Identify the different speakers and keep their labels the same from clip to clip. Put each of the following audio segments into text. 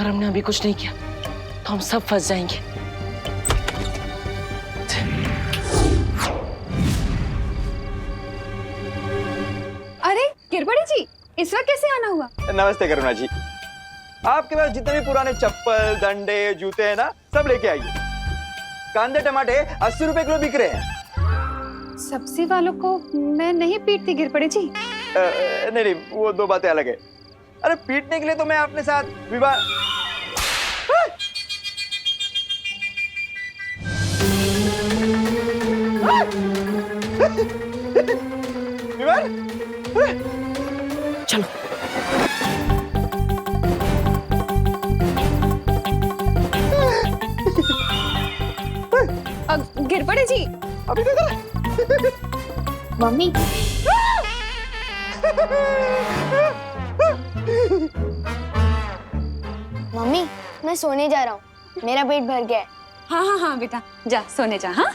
Speaker 1: हमने अभी कुछ नहीं किया तो हम सब फंस जाएंगे।
Speaker 2: अरे गिरबड़ी जी, इस वक्त कैसे आना हुआ?
Speaker 3: नमस्ते करुणा जी। आपके पास जितने भी पुराने चप्पल, डंडे, जूते हैं ना, सब लेके आइए। कांदे टमाटे 80 रुपए किलो बिक रहे हैं।
Speaker 2: सब्जी वालों को मैं नहीं पीटती गिरबड़ी जी।
Speaker 3: नहीं, वो दो बातें अलग है। अरे पीटने के लिए तो मैं अपने साथ विवाह। विवाह?
Speaker 1: चलो।
Speaker 2: गिरबड़ी जी,
Speaker 3: अभी देखो।
Speaker 4: मम्मी मम्मी मैं सोने जा रहा हूँ, मेरा पेट भर गया है।
Speaker 2: हाँ हाँ हाँ बेटा, जा सोने जा। हाँ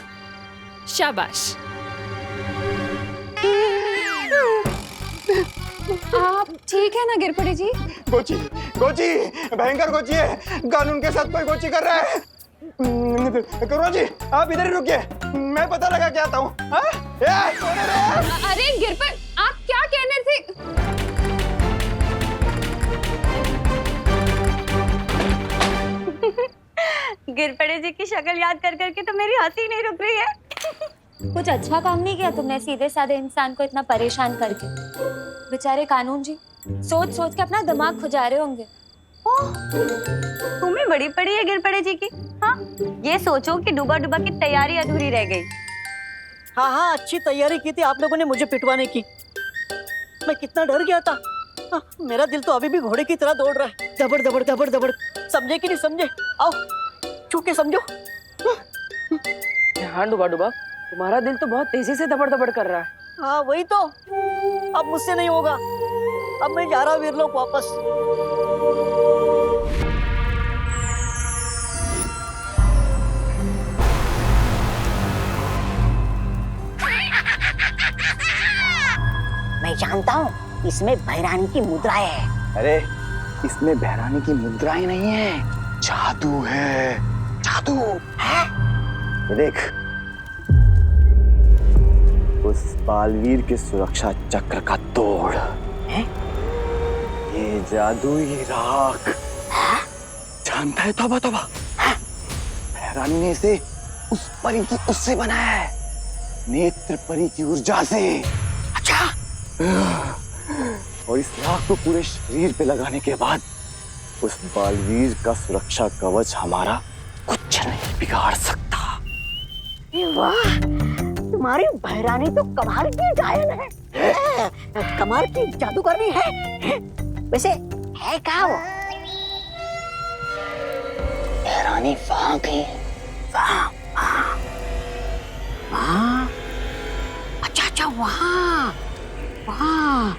Speaker 1: शाबाश।
Speaker 2: आप ठीक है ना गिरबड़ी जी?
Speaker 3: गोची, गोची, भयंकर गोची है। कानून के साथ कोई गोची कर रहा है। करुणा जी, आप इधर ही रुकिए, मैं पता लगा के आता हूँ।
Speaker 2: अरे गिरबड़, आप क्या कहने थे?
Speaker 5: गिरपड़े जी की शक्ल याद कर करके तो मेरी हंसी नहीं रुक रही है।
Speaker 4: कुछ अच्छा काम नहीं किया तुमने सीधे साधे इंसान को इतना परेशान करके। बेचारे कानून जी सोच सोच के अपना दिमाग खुजा रहे होंगे।
Speaker 5: तुम्हें बड़ी पड़ी है गिरपड़े जी की। हाँ, ये सोचो कि डूबा डूबा की तैयारी अधूरी रह गई।
Speaker 6: हाँ हाँ, अच्छी तैयारी की थी आप लोगों ने मुझे पिटवाने की। मैं कितना डर गया था। हाँ, मेरा दिल तो अभी भी घोड़े की तरह दौड़ रहा है। दबड़ दबड़ दबड़ दबड़। समझे कि नहीं समझे? आओ छू के समझो।
Speaker 1: हाँ डूबा डूबा, तुम्हारा दिल तो बहुत तेजी से दबड़ दबड़ कर रहा है।
Speaker 6: हाँ वही तो, अब मुझसे नहीं होगा। अब मैं जा रहा हूँ वीरलोक वापस।
Speaker 7: मैं जानता हूँ इसमें भैरानी की मुद्राएं है।
Speaker 3: अरे इसमें भैरानी की मुद्राएं नहीं है, जादू है। जादू है? ये देख, उस बालवीर के सुरक्षा चक्र का तोड़ है? ये जादुई राख जानता है? तौबा तौबा, भैरानी ने इसे उस परी की उससे बनाया है, नेत्र परी की ऊर्जा से।
Speaker 7: अच्छा,
Speaker 3: और इस राख को पूरे शरीर पे लगाने के बाद उस बालवीर का सुरक्षा कवच हमारा कुछ नहीं बिगाड़ सकता।
Speaker 7: वाह, तुम्हारी भैरानी तो कमाल की गायन है, कमाल की जादूगरनी है। वैसे है क्या वो? भैरानी वहां गई, वहां वहां। अच्छा अच्छा, वहां वहां।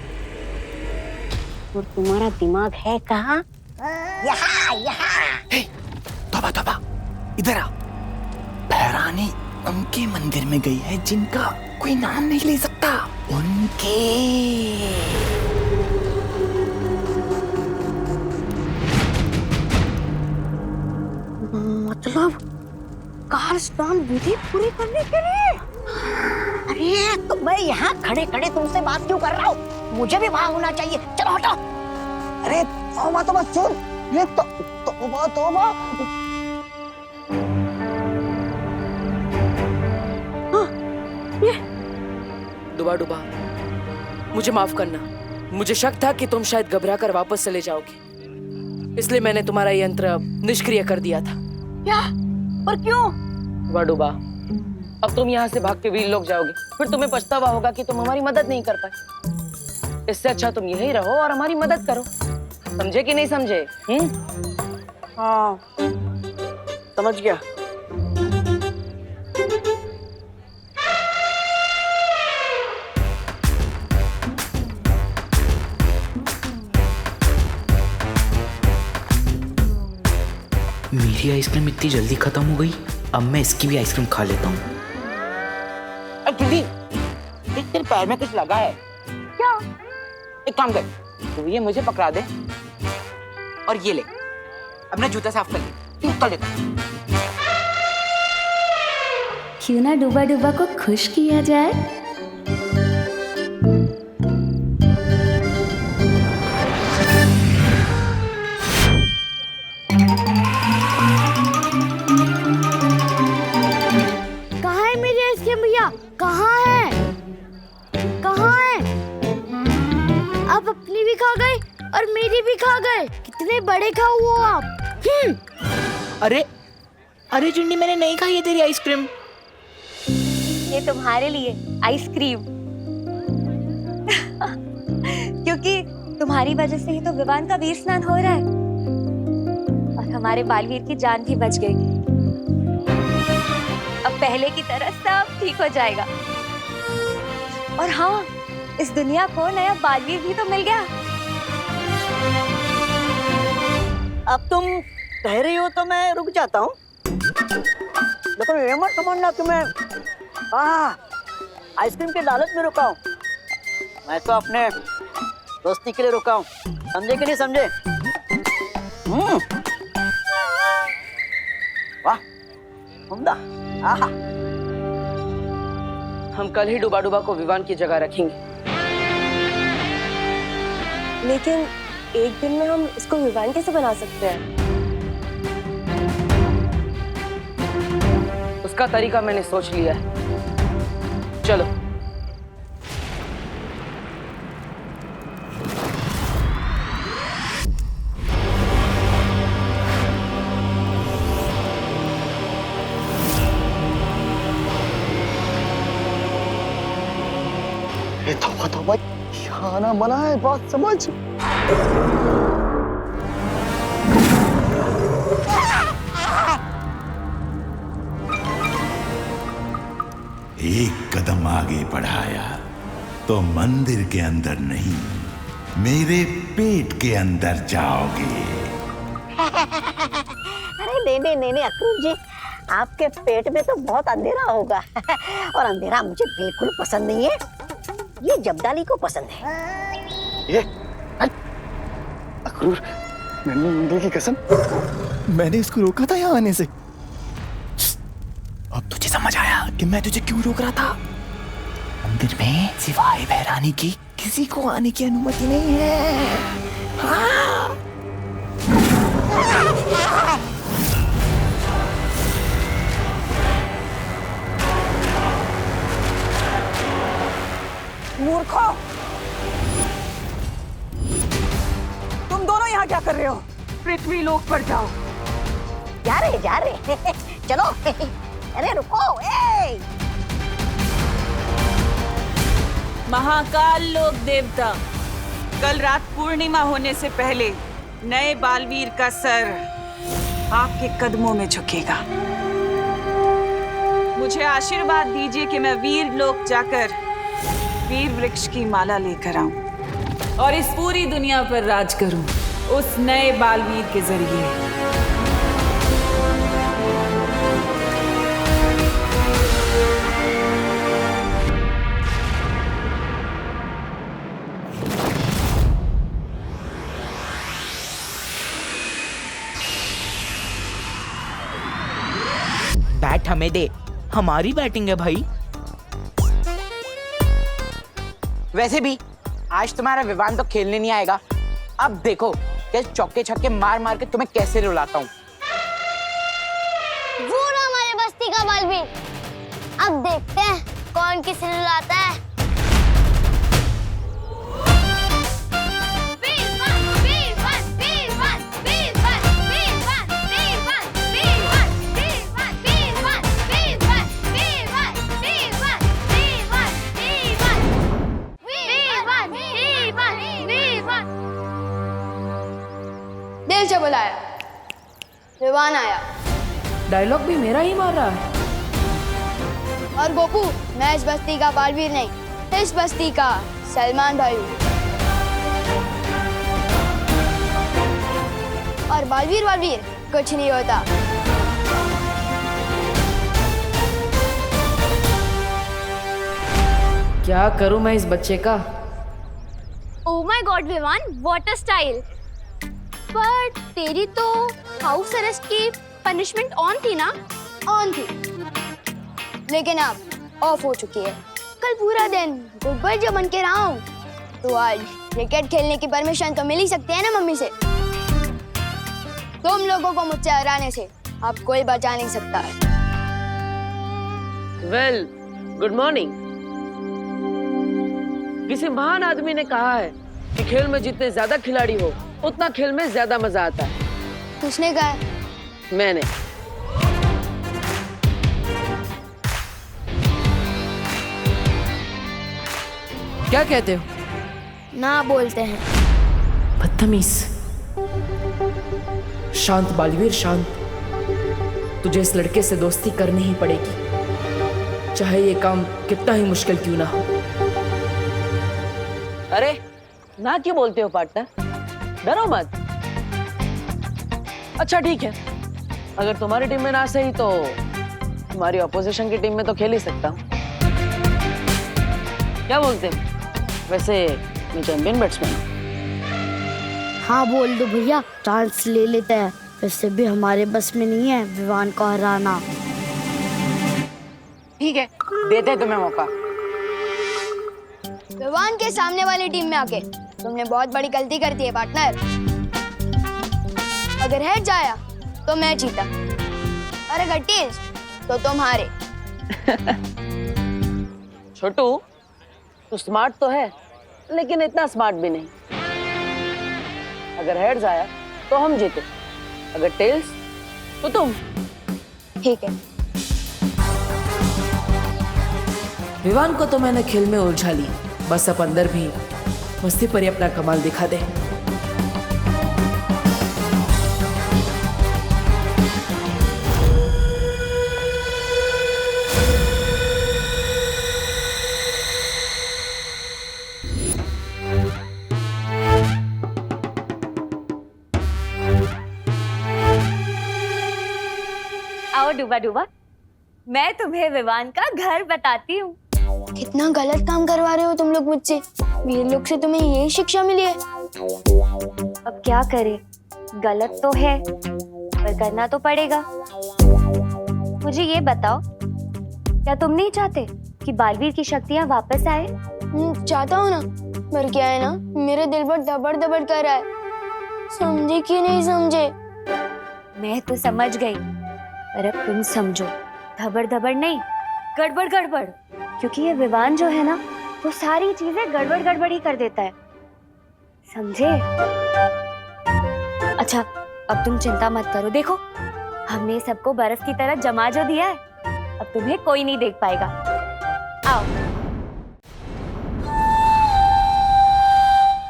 Speaker 7: और तुम्हारा दिमाग है कहाँ? यहाँ यहाँ।
Speaker 8: तौबा तौबा, इधर आ। भैरानी उनके मंदिर में गई है जिनका कोई नाम नहीं ले सकता। उनके
Speaker 7: मतलब काल स्नान विधि पूरी करने के लिए? अरे तो मैं यहाँ खड़े खड़े तुमसे बात क्यों कर रहा हूँ? मुझे भी वहां होना चाहिए। चलो हटो। अरे तौबा तौबा, सुन। ये तौबा तौबा।
Speaker 1: डूबा डूबा, मुझे माफ करना। मुझे शक था कि तुम शायद घबरा कर वापस चले जाओगे, इसलिए मैंने तुम्हारा यंत्र निष्क्रिय कर दिया था।
Speaker 7: क्या? पर क्यों?
Speaker 1: डूबा डूबा, अब तुम यहाँ से भाग के वीरलोक जाओगे, फिर तुम्हें पछतावा होगा कि तुम हमारी मदद नहीं कर पाए। इससे अच्छा तुम यहीं रहो और हमारी मदद करो। समझे कि नहीं समझे?
Speaker 6: हाँ समझ गया।
Speaker 8: मेरी आइसक्रीम इतनी जल्दी खत्म हो गई, अब मैं इसकी भी आइसक्रीम खा लेता हूँ।
Speaker 9: दीदी, तेरे पैर में कुछ लगा है क्या? एक काम कर, तो ये मुझे पकड़ा दे और ये ले, अपना जूता साफ कर ले, तू कर लेता।
Speaker 4: क्यों ना डूबा डूबा को खुश किया जाए।
Speaker 2: कहाँ है मेरी आइसक्रीम भैया? कहाँ है? कहाँ है? आप अपनी भी खा गए और मेरी भी खा गए। कितने बड़े खाओ हो आप।
Speaker 9: अरे अरे चिंडी, मैंने नहीं खाई है तेरी आइसक्रीम।
Speaker 5: ये तुम्हारे लिए आइसक्रीम। क्योंकि तुम्हारी वजह से ही तो विवान का वीर स्नान हो रहा है और हमारे बालवीर की जान भी बच गई। अब पहले की तरह सब ठीक हो जाएगा। और हाँ, इस दुनिया को नया बालवीर भी तो मिल गया।
Speaker 6: अब तुम कह रही हो तो मैं रुक जाता हूँ, लेकिन ये मत समझना कि मैं आइसक्रीम के लालच में रुका हूँ। मैं तो अपने दोस्ती के लिए रुका हूँ, समझे कि नहीं समझे? वाह, उम्दा। आहा,
Speaker 1: हम कल ही डूबा डूबा को विवान की जगह रखेंगे।
Speaker 5: लेकिन एक दिन में हम इसको विवान कैसे बना सकते हैं?
Speaker 1: उसका तरीका मैंने सोच लिया है। चलो।
Speaker 3: ये तौबा तौबा, खाना बना है, बात समझ।
Speaker 10: एक कदम आगे बढ़ाया तो मंदिर के अंदर नहीं, मेरे पेट के अंदर जाओगे।
Speaker 7: अरे नहीं अक्रूर जी, आपके पेट में तो बहुत अंधेरा होगा और अंधेरा मुझे बिल्कुल पसंद नहीं है। ये जब्दाली को पसंद है।
Speaker 3: ये अक्रूर, मैंने मुंडे की कसम,
Speaker 8: मैंने इसको रोका था यहाँ आने से। अब तुझे समझ आया कि मैं तुझे क्यों रोक रहा था। मंदिर में सिवाय भैरानी की किसी को आने की अनुमति नहीं है। हाँ।
Speaker 7: मूर्खों, तुम दोनों यहाँ क्या कर रहे हो?
Speaker 1: पृथ्वी लोक पर जाओ।
Speaker 7: जा रहे चलो। अरे रुको, ए!
Speaker 11: महाकाल लोक देवता, कल रात पूर्णिमा होने से पहले नए बालवीर का सर आपके कदमों में झुकेगा। मुझे आशीर्वाद दीजिए कि मैं वीर लोक जाकर वीर वृक्ष की माला लेकर आऊं और इस पूरी दुनिया पर राज करूं उस नए बालवीर के जरिए।
Speaker 9: बैट हमें दे, हमारी बैटिंग है भाई। वैसे भी आज तुम्हारा विवान तो खेलने नहीं आएगा। अब देखो कि चौके छक्के मार मार के तुम्हें कैसे रुलाता हूँ।
Speaker 2: वो ना हमारे बस्ती का बालवीर। अब देखते हैं कौन किसे रुलाता है। दिल से बुलाया, विवान आया।
Speaker 1: डायलॉग भी मेरा ही मार रहा है।
Speaker 2: और गोपू, मैं इस बस्ती का बालवीर नहीं, इस बस्ती का सलमान भाई हूँ। और बालवीर बालवीर कुछ नहीं होता।
Speaker 1: क्या करूं मैं इस बच्चे का?
Speaker 2: Oh my god Vivaan, what a style. But तेरी तो हाउस अरेस्ट की पनिशमेंट ऑन थी ना? ऑन थी, लेकिन अब ऑफ हो चुकी है। कल पूरा दिन गुड जो बन के रहा हूँ, तो आज क्रिकेट खेलने की परमिशन तो मिल ही सकती है ना मम्मी से। तुम लोगों को मुझसे हराने से अब कोई बचा नहीं सकता है।
Speaker 1: Well, good morning. किसी महान आदमी ने कहा है कि खेल में जितने ज्यादा खिलाड़ी हो उतना खेल में ज्यादा मजा आता है।
Speaker 2: किसने कहा?
Speaker 1: मैंने। क्या कहते हो?
Speaker 2: ना बोलते हैं।
Speaker 1: बदतमीज। शांत बालवीर, शांत। तुझे इस लड़के से दोस्ती करनी ही पड़ेगी, चाहे ये काम कितना ही मुश्किल क्यों ना हो। अरे ना क्यों बोलते हो पार्टनर? डरो मत। अच्छा ठीक है, अगर तुम्हारी टीम में ना सही तो तुम्हारी ऑपोजिशन की टीम में तो खेल ही सकता हूँ। क्या बोलते हो? वैसे मैं चैंपियन बैट्समैन हूँ।
Speaker 2: हाँ बोल दो भैया, चांस ले लेते हैं। वैसे भी हमारे बस में नहीं है विवान को हराना।
Speaker 9: ठीक है, देते हैं तुम्हें मौका।
Speaker 2: विवान के सामने वाली टीम में आके तुमने बहुत बड़ी गलती कर दी है पार्टनर। अगर हेड जाया तो मैं जीता, और अगर टेल्स तो तुम हारे।
Speaker 1: छोटू, तू स्मार्ट तो है, लेकिन इतना स्मार्ट भी नहीं। अगर हेड्स आया तो हम जीते, अगर टेल्स तो तुम।
Speaker 2: ठीक है।
Speaker 1: विवान को तो मैंने खेल में उलझा लिया, बस अब अंदर भी मस्ती पर ही अपना कमाल दिखा दे।
Speaker 4: आओ डूबा डूबा, मैं तुम्हें विवान का घर बताती हूँ।
Speaker 2: कितना गलत काम करवा रहे हो तुम लोग मुझसे। वीर लोग से तुम्हें यही शिक्षा मिली है।
Speaker 4: अब क्या करे, गलत तो है पर करना तो पड़ेगा। मुझे ये बताओ, क्या तुम नहीं चाहते कि बालवीर की शक्तियाँ वापस आए?
Speaker 2: चाहता हूँ ना, पर क्या है ना, मेरे दिल पर दबड़ दबड़ कर रहा है। समझे कि नहीं समझे?
Speaker 4: मैं तो समझ गई, पर अब तुम समझो। धबड़ धबड़ नहीं, गड़बड़ गड़बड़। क्योंकि ये विवान जो है ना, वो सारी चीजें गड़बड़ गड़बड़ ही कर देता है, समझे? अच्छा, अब तुम चिंता मत करो। देखो, हमने सबको बर्फ की तरह जमा जो दिया है, अब तुम्हें कोई नहीं देख पाएगा। आओ,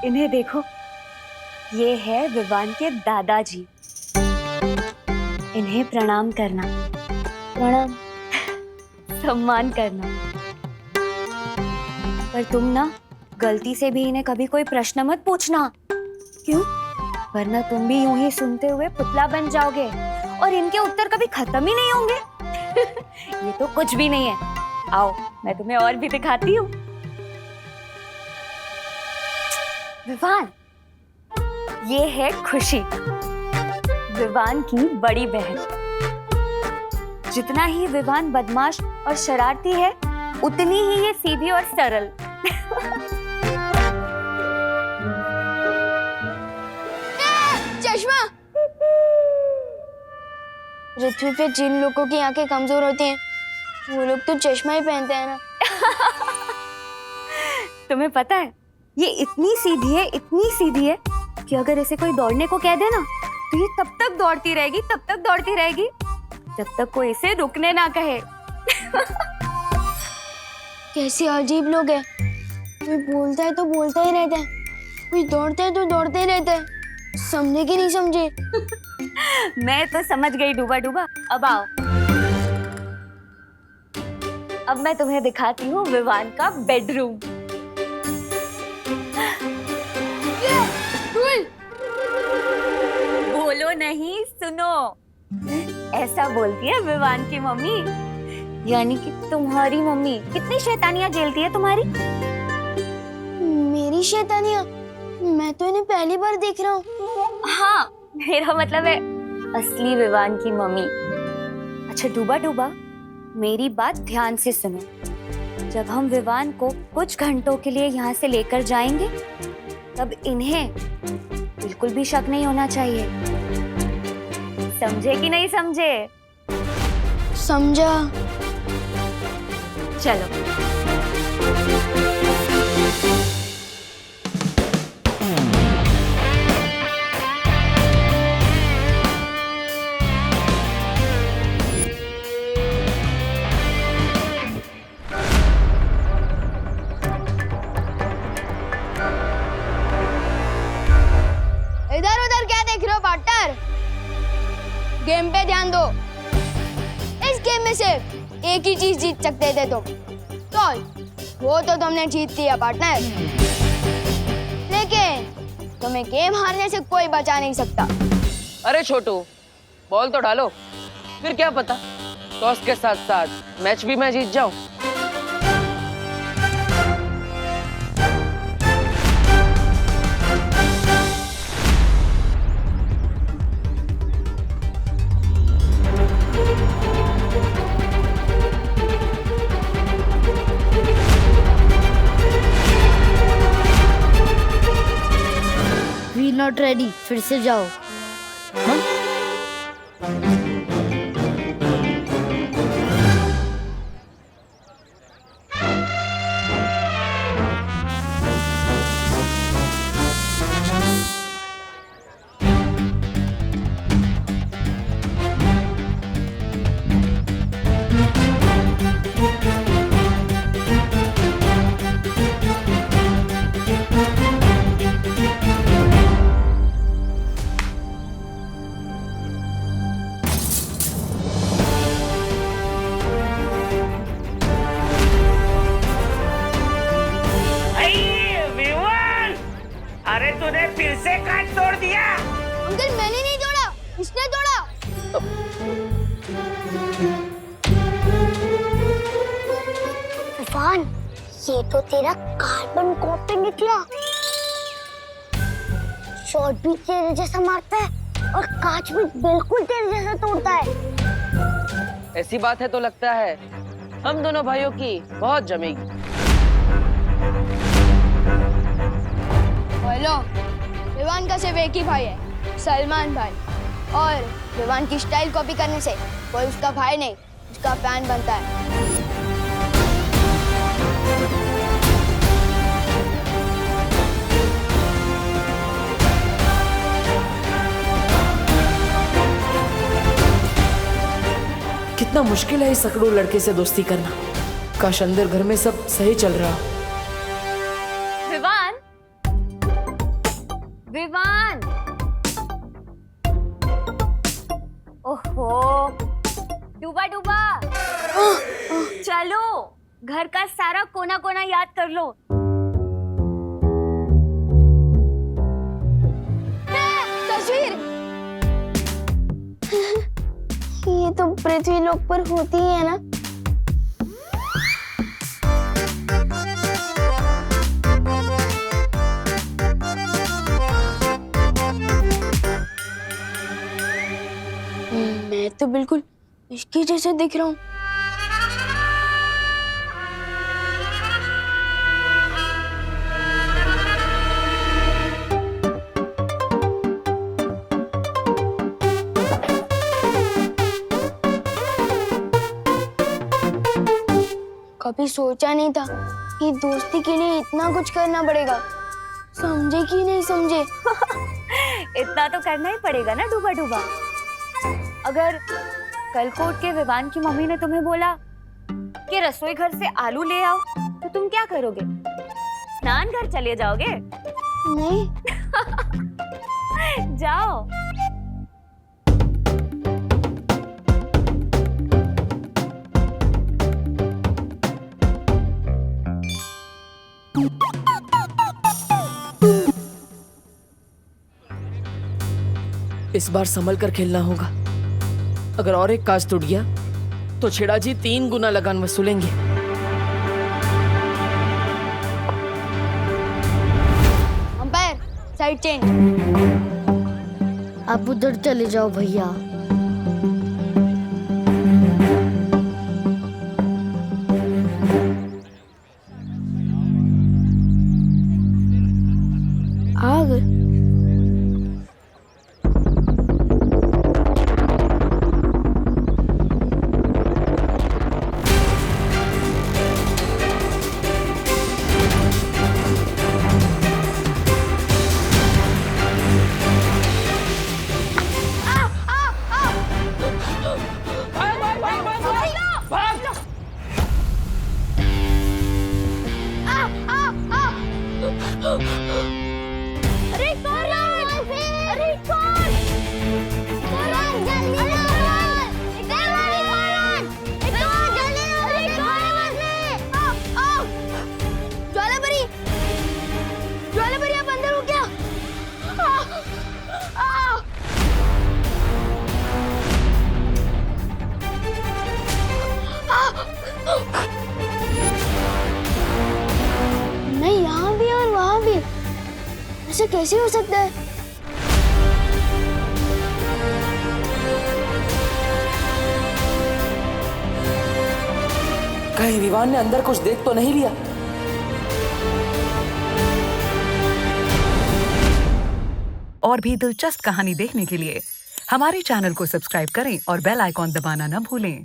Speaker 4: इन्हें देखो, ये है विवान के दादाजी। इन्हें प्रणाम करना।
Speaker 2: प्रणाम।
Speaker 4: सम्मान करना। पर तुम ना गलती से भी इन्हें कभी कोई प्रश्न मत पूछना। क्यों? वरना तुम भी यूं ही सुनते हुए पुतला बन जाओगे और इनके उत्तर कभी खत्म ही नहीं होंगे। ये तो कुछ भी नहीं है। आओ, मैं तुम्हें और भी दिखाती हूँ। विवान, ये है खुशी, विवान की बड़ी बहन। जितना ही विवान बदमाश और शरारती है, उतनी ही ये सीधी और सरल।
Speaker 2: चश्मा। पृथ्वी पे जिन लोगों की आंखें कमजोर होती हैं, वो लोग तो चश्मा ही पहनते हैं ना।
Speaker 4: तुम्हें पता है, ये इतनी सीधी है कि अगर इसे कोई दौड़ने को कह दे ना, तो ये तब तक दौड़ती रहेगी, जब तक कोई इसे रुकने ना कहे।
Speaker 2: कैसे अजीब लोग हैं। कोई बोलता है तो बोलता ही रहता है, कोई दौड़ता है तो दौड़ते ही रहता है। समझे कि नहीं समझे?
Speaker 4: मैं तो समझ गई डूबा डूबा। अब आओ, अब मैं तुम्हें दिखाती हूँ विवान का बेडरूम। बोलो नहीं, सुनो। ऐसा बोलती है विवान की मम्मी। यानी कि तुम्हारी मम्मी कितनी शैतानियां झेलती है तुम्हारी।
Speaker 2: मेरी शैतानियां? मैं तो इन्हें पहली बार देख रहा हूँ।
Speaker 4: हाँ, मेरा मतलब है असली विवान की मम्मी। अच्छा डूबा डूबा, मेरी बात ध्यान से सुनो। जब हम विवान को कुछ घंटों के लिए यहाँ से लेकर जाएंगे, तब इन्हें बिल्कुल भी शक नहीं होना चाहिए। समझे कि नहीं समझे?
Speaker 2: समझा।
Speaker 4: चलो।
Speaker 2: इधर उधर क्या देख रहे हो पार्टनर? गेम पे ध्यान दो। इस गेम में सिर्फ एक ही चीज जीत सकते थे तुम। तो वो तो तुमने जीत लिया पार्टनर, लेकिन तुम्हें गेम हारने से कोई बचा नहीं सकता।
Speaker 1: अरे छोटू, बॉल तो डालो, फिर क्या पता टॉस के साथ साथ मैच भी मैं जीत जाऊं।
Speaker 2: वी नॉट रेडी, फिर से जाओ।
Speaker 9: अरे तूने फिर से कांच तोड़ दिया।
Speaker 2: अंकल मैंने नहीं तोड़ा, इसने तोड़ा। तूफान, ये तो तेरा कार्बन कॉपी निकला। शॉट भी तेरे जैसा मारता है और कांच भी बिल्कुल तेरे जैसा तोड़ता है।
Speaker 1: ऐसी बात है तो लगता है हम दोनों भाइयों की बहुत जमेगी।
Speaker 2: हेलो, विवान का सिर्फ एक ही भाई है, सलमान भाई। और विवान की स्टाइल कॉपी करने से कोई उसका भाई नहीं, उसका फैन बनता है।
Speaker 1: कितना मुश्किल है इस सकड़ू लड़के से दोस्ती करना। काश अंदर घर में सब सही चल रहा।
Speaker 4: विवान, विवान, ओहो, डूबा डूबा, चलो घर का सारा कोना कोना याद कर लो।
Speaker 2: तस्वीर ये तो पृथ्वी लोक पर होती ही है ना। मैं तो बिल्कुल इसके जैसे दिख रहा हूँ। कभी सोचा नहीं था कि दोस्ती के लिए इतना कुछ करना पड़ेगा। समझे कि नहीं समझे?
Speaker 4: इतना तो करना ही पड़ेगा ना डूबा डूबा। अगर कल को उठ के विवान की मम्मी ने तुम्हें बोला कि रसोई घर से आलू ले आओ, तो तुम क्या करोगे? स्नान घर चले जाओगे?
Speaker 2: नहीं।
Speaker 4: जाओ।
Speaker 1: इस बार संभल कर खेलना होगा। अगर और एक कांच टूट गया तो छेड़ा जी 3 गुना लगान वसूलेंगे।
Speaker 2: Umpire, side change. आप उधर चले जाओ भैया। आ गए। अरे कौन? अरे कौन? जल्दी ज्वालापरी, ज्वालापरी आप अंदर हो क्या? नहीं, यहाँ भी और वहाँ भी, ऐसे कैसे हो सकता है?
Speaker 1: कहीं विवान ने अंदर कुछ देख तो नहीं लिया?
Speaker 12: और भी दिलचस्प कहानी देखने के लिए हमारे चैनल को सब्सक्राइब करें और बेल आइकॉन दबाना न भूलें।